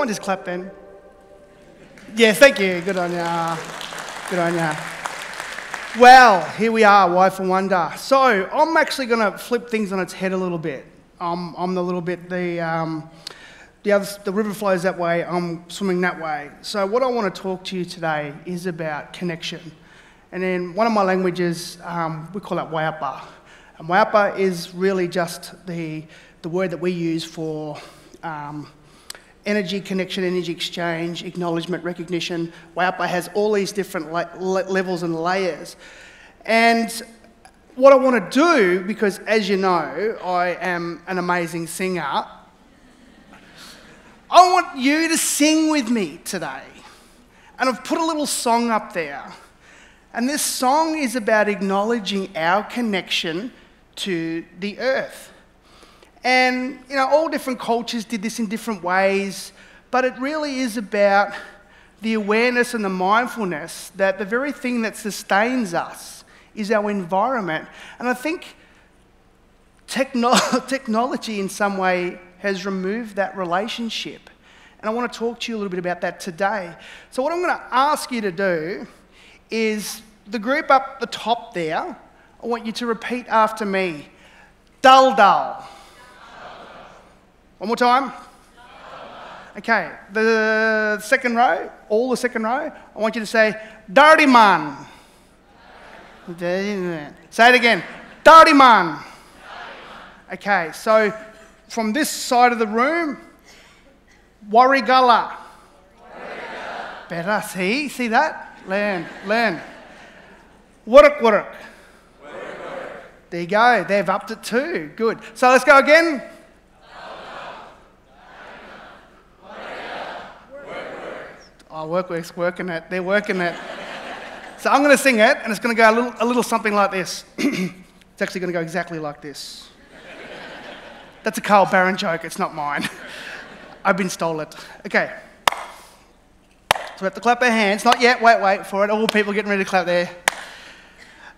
Someone just clap then. Yes, thank you. Good on ya. Good on ya. Well, here we are, Why for Wonder. So I'm actually going to flip things on its head a little bit. I'm the little bit, the river flows that way, I'm swimming that way. So what I want to talk to you today is about connection. And in one of my languages, we call that waiapa. And waiapa is really just the word that we use for energy connection, energy exchange, acknowledgement, recognition. Waiapa has all these different levels and layers. And what I want to do, because as you know, I am an amazing singer, I want you to sing with me today. And I've put a little song up there. And this song is about acknowledging our connection to the earth. And, you know, all different cultures did this in different ways, but it really is about the awareness and the mindfulness that the very thing that sustains us is our environment. And I think technology in some way has removed that relationship. And I want to talk to you a little bit about that today. So what I'm going to ask you to do is the group up the top there, I want you to repeat after me. Dull, dull. One more time. Okay, the second row, all the second row, I want you to say, dirty man. Say it again, dirty man. Okay, so from this side of the room, warigala. Better, see that? Learn. Wurik. There you go, they've upped it too, good. So let's go again. Oh, Workwork's working it. They're working it. So I'm going to sing it, and it's going to go a little something like this. It's actually going to go exactly like this. That's a Carl Barron joke. It's not mine. I've been stole it. Okay. So we have to clap our hands. Not yet. Wait for it. All people getting ready to clap there.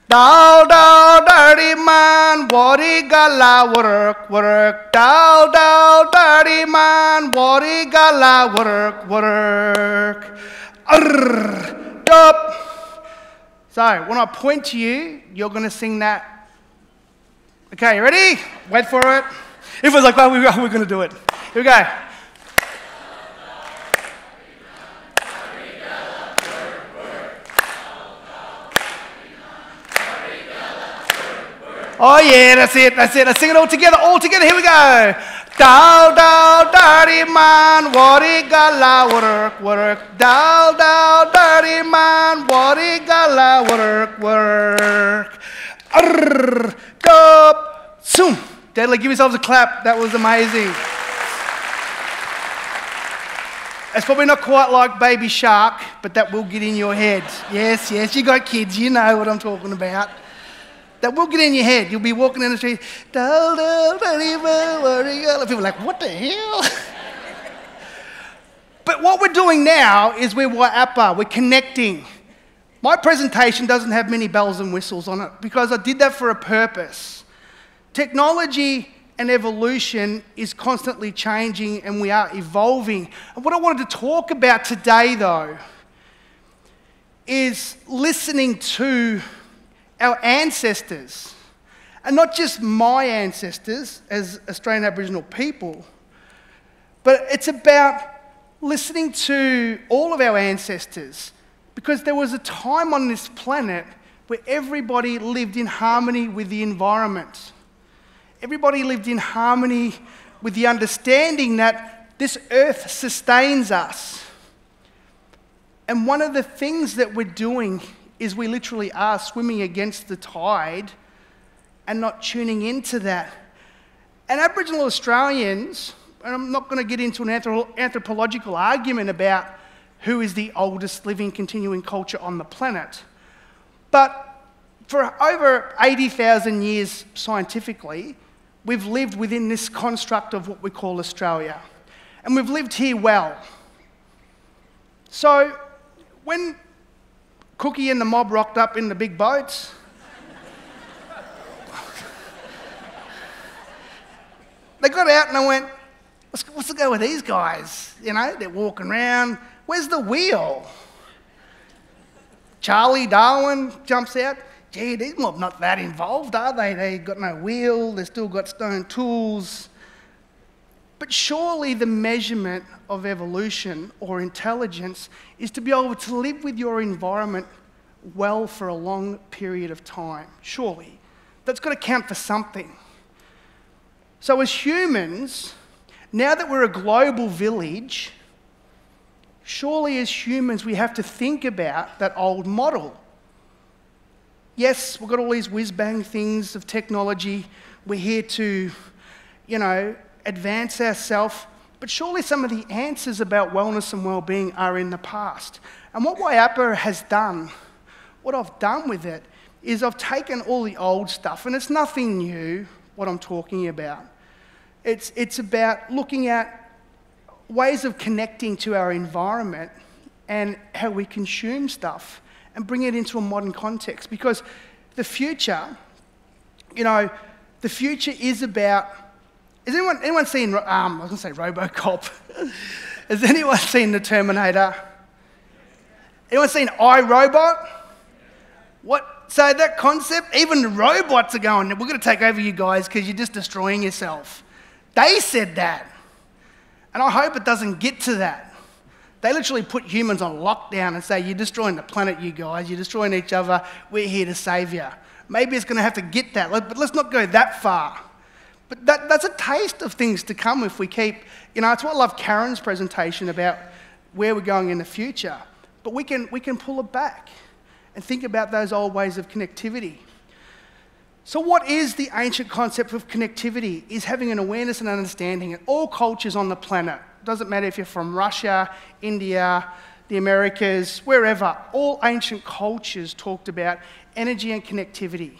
Dull, dull, dirty man, warigala, work. Dull, dull, dirty man, warigala, work. Yup. So, when I point to you, you're going to sing that. Okay, you ready? Wait for it. If it was like, well, we're going to do it. Here we go. Oh yeah, that's it. Let's sing it all together, here we go. Dull, dull, dirty man, warigala, work. Dull, dull, dirty man, warigala, work. Go, zoom. Deadly, give yourselves a clap. That was amazing. It's probably not quite like Baby Shark, but that will get in your head. Yes, you got kids, you know what I'm talking about. That will get in your head. You'll be walking in the street, dull, dull, dirty man, warigala. People are like, what the hell? But what we're doing now is we're waiapa, we're connecting. My presentation doesn't have many bells and whistles on it because I did that for a purpose. Technology and evolution is constantly changing and we are evolving. And what I wanted to talk about today, though, is listening to our ancestors, and not just my ancestors as Australian Aboriginal people, but it's about listening to all of our ancestors, because there was a time on this planet where everybody lived in harmony with the environment. Everybody lived in harmony with the understanding that this earth sustains us. And one of the things that we're doing is we literally are swimming against the tide and not tuning into that. And Aboriginal Australians, and I'm not going to get into an anthropological argument about who is the oldest living continuing culture on the planet, but for over 80,000 years scientifically, we've lived within this construct of what we call Australia. And we've lived here well. So when Cookie and the mob rocked up in the big boats, they got out and they went, What's the go with these guys? You know, they're walking around. Where's the wheel? Charlie Darwin jumps out. Gee, these not that involved, are they? They've got no wheel. They've still got stone tools. But surely the measurement of evolution or intelligence is to be able to live with your environment well for a long period of time. Surely. That's got to count for something. So as humans, now that we're a global village, surely as humans we have to think about that old model. Yes, we've got all these whiz-bang things of technology. We're here to, advance ourselves. But surely some of the answers about wellness and well-being are in the past. And what Waiapa has done, what I've done with it, is I've taken all the old stuff, and it's nothing new, what I'm talking about. It's about looking at ways of connecting to our environment and how we consume stuff and bring it into a modern context. Because the future, the future is about... Has anyone seen, I was going to say RoboCop. Has anyone seen The Terminator? Anyone seen iRobot? What? So that concept, even the robots are going, we're going to take over you guys because you're just destroying yourself. They said that. And I hope it doesn't get to that. They literally put humans on lockdown and say, you're destroying the planet, you guys. You're destroying each other. We're here to save you. Maybe it's going to have to get that, but let's not go that far. But that's a taste of things to come if we keep... it's what I love Karen's presentation about where we're going in the future. But we can pull it back and think about those old ways of connectivity. So what is the ancient concept of connectivity? Is having an awareness and understanding in all cultures on the planet. It doesn't matter if you're from Russia, India, the Americas, wherever. All ancient cultures talked about energy and connectivity.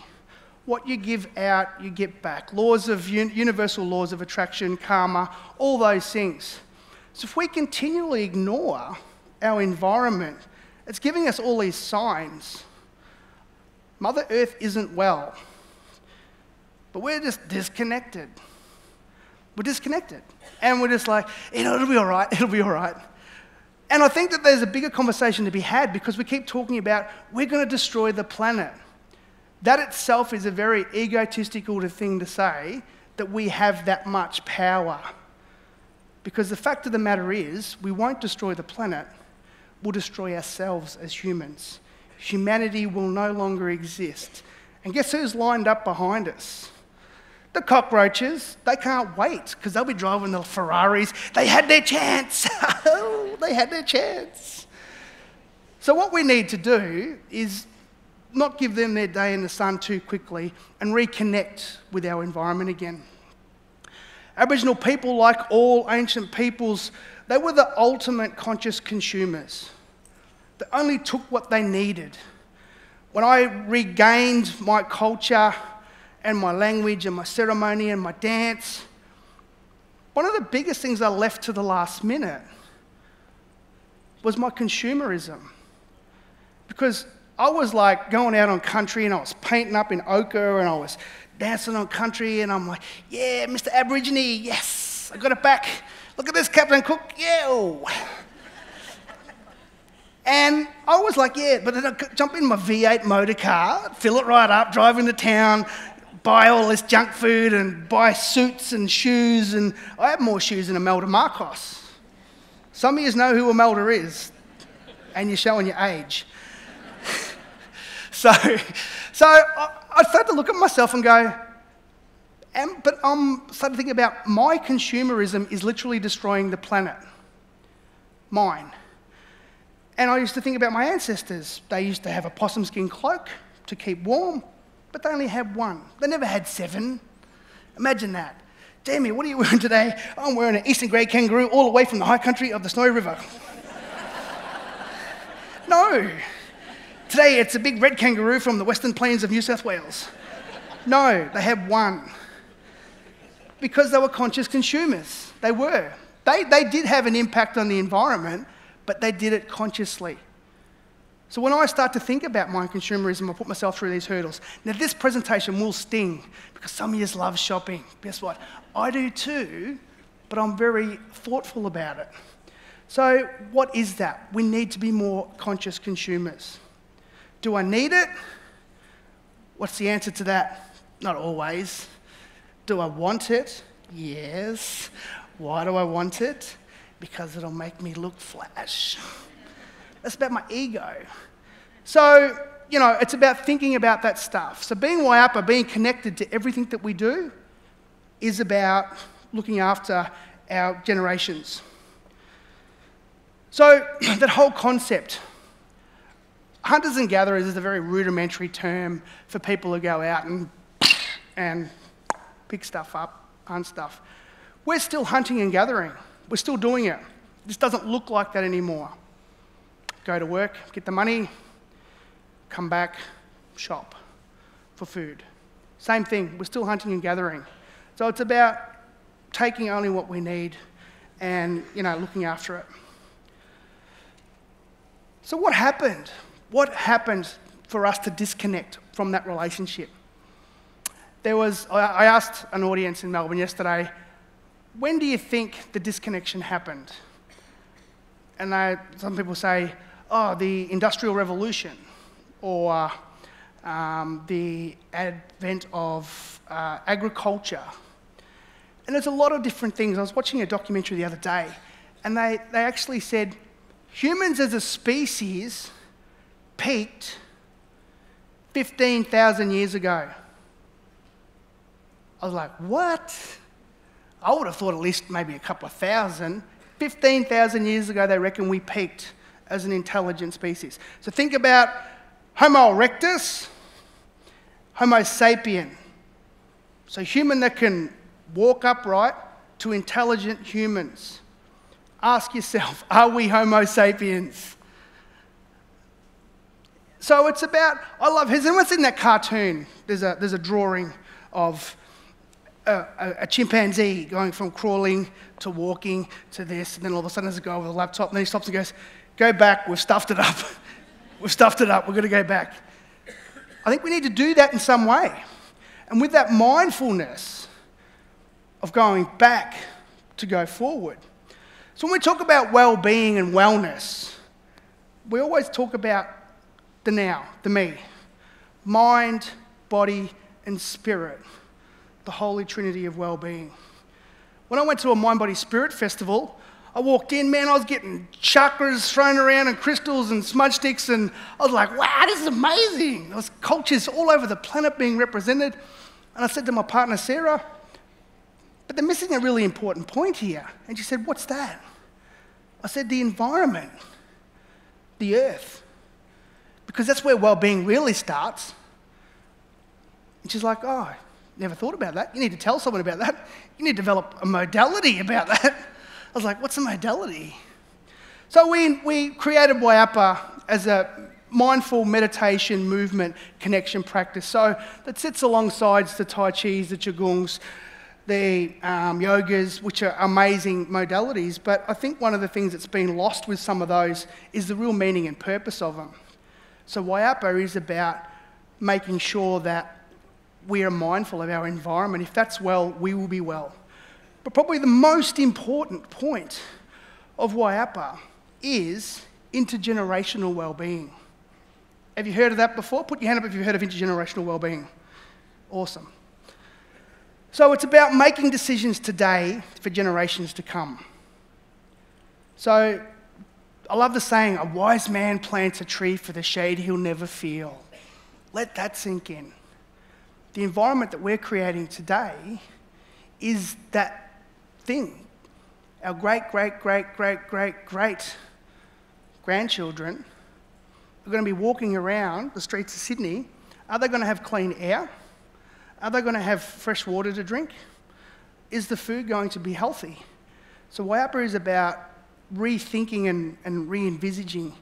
What you give out, you get back. Universal laws of attraction, karma, all those things. So if we continually ignore our environment, it's giving us all these signs. Mother Earth isn't well. But we're just disconnected. We're disconnected. And we're just like, it'll be all right, it'll be all right. And I think that there's a bigger conversation to be had because we keep talking about we're going to destroy the planet. That itself is a very egotistical thing to say, that we have that much power. Because the fact of the matter is, we won't destroy the planet, we'll destroy ourselves as humans. Humanity will no longer exist. And guess who's lined up behind us? The cockroaches. They can't wait, because they'll be driving the Ferraris. They had their chance. They had their chance. So what we need to do is not give them their day in the sun too quickly and reconnect with our environment again. Aboriginal people, like all ancient peoples, they were the ultimate conscious consumers. They only took what they needed. When I regained my culture and my language and my ceremony and my dance, one of the biggest things I left to the last minute was my consumerism. Because I was like going out on country and I was painting up in ochre and I was dancing on country and I'm like, yeah, Mr. Aborigine, yes, I got it back. Look at this, Captain Cook, yeah. And I was like, yeah, but then I'd jump in my V8 motor car, fill it right up, drive into town, buy all this junk food and buy suits and shoes, and I have more shoes than Imelda Marcos. Some of you know who Imelda is, and you're showing your age. So I started to look at myself and go, but I'm starting to think about my consumerism is literally destroying the planet. Mine. And I used to think about my ancestors. They used to have a possum skin cloak to keep warm, but they only had one. They never had 7. Imagine that. Jamie, what are you wearing today? I'm wearing an eastern grey kangaroo all the way from the high country of the Snowy River. No. Today it's a big red kangaroo from the Western Plains of New South Wales. No, they had one. Because they were conscious consumers. They were. They did have an impact on the environment, but they did it consciously. So when I start to think about my consumerism, I put myself through these hurdles. Now this presentation will sting, because some of you love shopping. Guess what? I do too, but I'm very thoughtful about it. So what is that? We need to be more conscious consumers. Do I need it? What's the answer to that? Not always. Do I want it? Yes. Why do I want it? Because it'll make me look flash. That's about my ego. So, it's about thinking about that stuff. So being Waiapa, being connected to everything that we do, is about looking after our generations. So that whole concept, hunters and gatherers is a very rudimentary term for people who go out and pick stuff up, hunt stuff. We're still hunting and gathering. We're still doing it. This doesn't look like that anymore. Go to work, get the money, come back, shop for food. Same thing, we're still hunting and gathering. So it's about taking only what we need and, looking after it. So what happened? What happened for us to disconnect from that relationship? I asked an audience in Melbourne yesterday, when do you think the disconnection happened? And some people say, the Industrial Revolution, or the advent of agriculture. And there's a lot of different things. I was watching a documentary the other day, and they actually said humans as a species peaked 15,000 years ago. I was like, what? I would have thought at least maybe a couple of thousand. 15,000 years ago, they reckon we peaked as an intelligent species. So think about Homo erectus, Homo sapien. So human that can walk upright to intelligent humans. Ask yourself, are we Homo sapiens? So it's about, has anyone seen that cartoon? There's a drawing of a chimpanzee going from crawling to walking to this, and then all of a sudden there's a guy with a laptop, and then he stops and goes, go back, we've stuffed it up. We've stuffed it up, we're going to go back. I think we need to do that in some way. And with that mindfulness of going back to go forward. So when we talk about well-being and wellness, we always talk about the now, the me. Mind, body, and spirit. The holy trinity of well-being. When I went to a Mind, Body, Spirit festival, I walked in, man, I was getting chakras thrown around and crystals and smudge sticks, and I was like, wow, this is amazing. There was cultures all over the planet being represented. And I said to my partner, Sarah, but they're missing a really important point here. And she said, what's that? I said, the environment, the earth, because that's where well-being really starts. And she's like, oh, never thought about that. You need to tell someone about that. You need to develop a modality about that. I was like, what's a modality? So we created Waiapa as a mindful meditation, movement, connection practice. So that sits alongside the Tai Chis, the Qigongs, the yogas, which are amazing modalities. But I think one of the things that's been lost with some of those is the real meaning and purpose of them. So Waiapa is about making sure that we are mindful of our environment. If that's well, we will be well. But probably the most important point of Waiapa is intergenerational well-being. Have you heard of that before? Put your hand up if you've heard of intergenerational well-being. Awesome. So it's about making decisions today for generations to come. So I love the saying, a wise man plants a tree for the shade he'll never feel. Let that sink in. The environment that we're creating today is that thing. Our great-great-great-great-great-grandchildren are going to be walking around the streets of Sydney. Are they going to have clean air? Are they going to have fresh water to drink? Is the food going to be healthy? So Waiapa is about rethinking and re-envisaging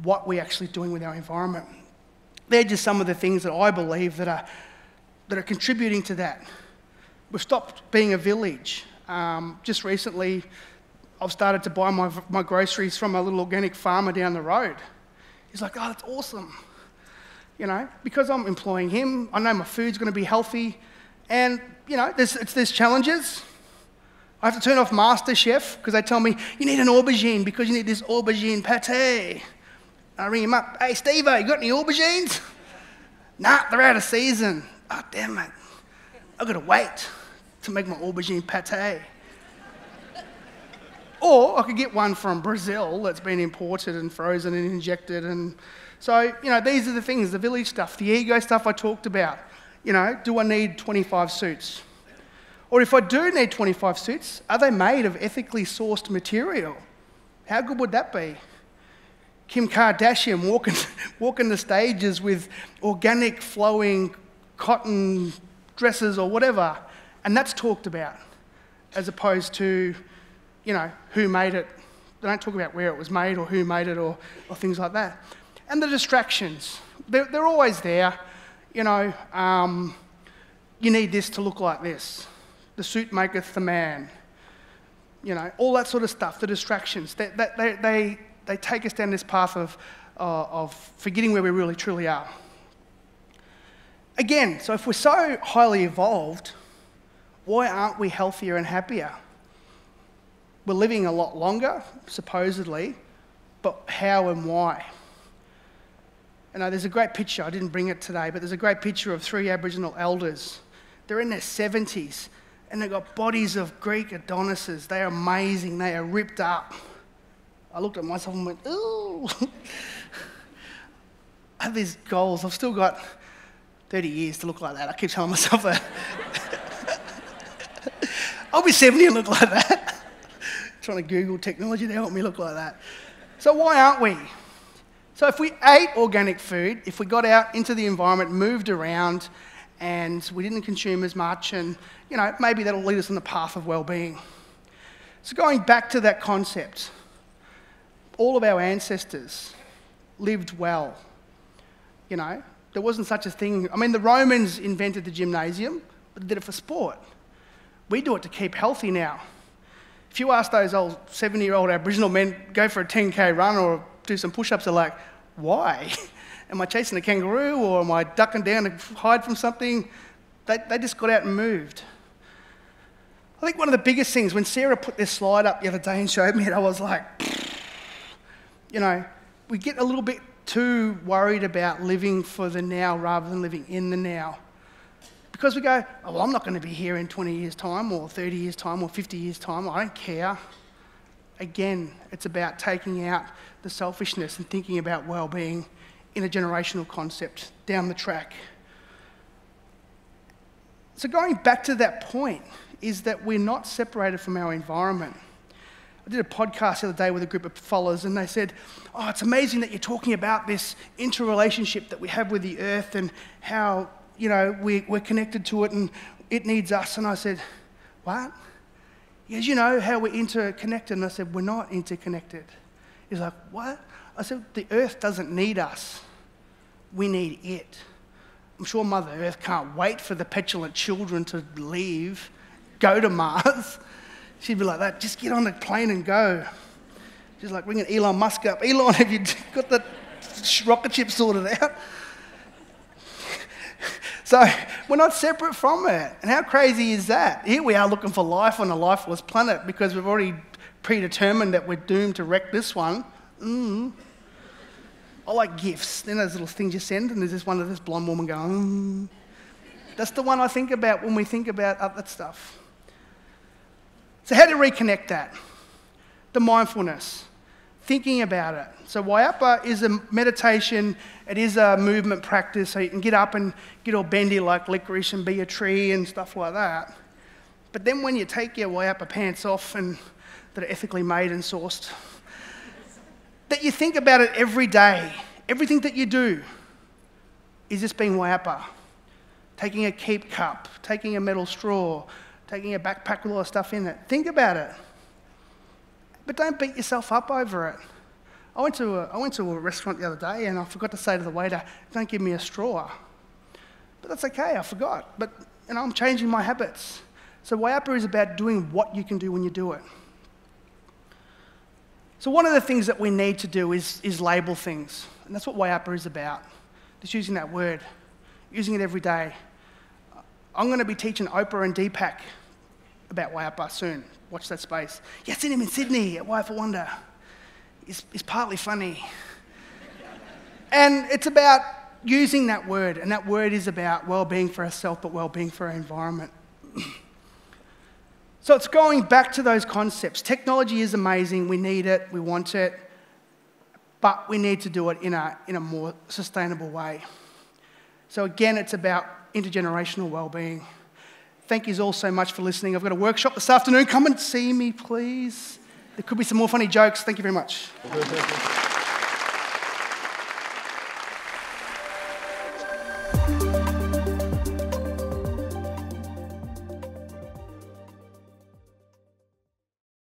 what we're actually doing with our environment. They're just some of the things that I believe that are contributing to that. We've stopped being a village. Just recently, I've started to buy my groceries from a little organic farmer down the road. He's like, oh, that's awesome. Because I'm employing him, I know my food's going to be healthy. And, there's challenges. I have to turn off MasterChef because they tell me, you need an aubergine because you need this aubergine pate. I ring him up, hey Steve-o, you got any aubergines? Nah, they're out of season. Oh, damn it. I've got to wait to make my aubergine pate. Or I could get one from Brazil that's been imported and frozen and injected. And so, these are the things, the village stuff, the ego stuff I talked about. Do I need 25 suits? Or if I do need 25 suits, are they made of ethically sourced material? How good would that be? Kim Kardashian walking the stages with organic flowing cotton dresses or whatever, and that's talked about, as opposed to, who made it. They don't talk about where it was made or who made it or things like that. And the distractions, they're always there. You need this to look like this. The suit maketh the man. All that sort of stuff, the distractions, they take us down this path of forgetting where we really truly are. Again, so if we're so highly evolved, why aren't we healthier and happier? We're living a lot longer, supposedly, but how and why? There's a great picture, I didn't bring it today, but there's a great picture of 3 Aboriginal elders. They're in their 70s, and they've got bodies of Greek Adonises. They are amazing, they are ripped up. I looked at myself and went, ooh. I have these goals, I've still got 30 years to look like that. I keep telling myself that. I'll be 70 and look like that. Trying to Google technology to help me look like that. So why aren't we? So if we ate organic food, if we got out into the environment, moved around, and we didn't consume as much, and maybe that'll lead us on the path of well-being. So going back to that concept, all of our ancestors lived well. There wasn't such a thing. I mean, the Romans invented the gymnasium, but they did it for sport. We do it to keep healthy now. If you ask those old 70-year-old Aboriginal men, go for a 10K run or do some push-ups, they're like, why? Am I chasing a kangaroo or am I ducking down to hide from something? They just got out and moved. I think one of the biggest things, when Sarah put this slide up the other day and showed me it, I was like, we get a little bit too worried about living for the now rather than living in the now. Because we go, oh, well, I'm not going to be here in 20 years' time or 30 years' time or 50 years' time. I don't care. Again, it's about taking out the selfishness and thinking about well-being in a generational concept down the track. So going back to that point is that we're not separated from our environment. I did a podcast the other day with a group of followers and they said, oh, it's amazing that you're talking about this interrelationship that we have with the earth and how we're connected to it and it needs us. And I said, what? Yes, how we're interconnected. And I said, we're not interconnected. He's like, what? I said, the earth doesn't need us. We need it. I'm sure Mother Earth can't wait for the petulant children to leave, go to Mars. She'd be like that, just get on the plane and go. She's like ringing Elon Musk up. Elon, have you got the rocket ship sorted out? So we're not separate from it. And how crazy is that? Here we are looking for life on a lifeless planet because we've already predetermined that we're doomed to wreck this one. I like gifts. Then those little things you send and there's this one of this blonde woman going, That's the one I think about when we think about that stuff. So how to reconnect that? The mindfulness. Thinking about it. So Waiapa is a meditation, it is a movement practice, so you can get up and get all bendy like licorice and be a tree and stuff like that. But then when you take your Waiapa pants off and that are ethically made and sourced, that you think about it every day, everything that you do is just being Waiapa. Taking a keep cup, taking a metal straw, taking a backpack with all the stuff in it. Think about it. But don't beat yourself up over it. I went to a restaurant the other day and I forgot to say to the waiter, don't give me a straw. But that's okay, I forgot. But I'm changing my habits. So Waiapa is about doing what you can do when you do it. So one of the things that we need to do is label things. And that's what Waiapa is about. Just using that word, using it every day. I'm going to be teaching Oprah and Deepak about Waiapa soon. Watch that space. Yeah, seen him in Sydney at Waiapa Wonder. He's partly funny. And it's about using that word, and that word is about well-being for ourselves, but well-being for our environment. So it's going back to those concepts. Technology is amazing. We need it. We want it. But we need to do it in a more sustainable way. So again, it's about intergenerational well-being. Thank you all so much for listening. I've got a workshop this afternoon. Come and see me, please. There could be some more funny jokes. Thank you very much.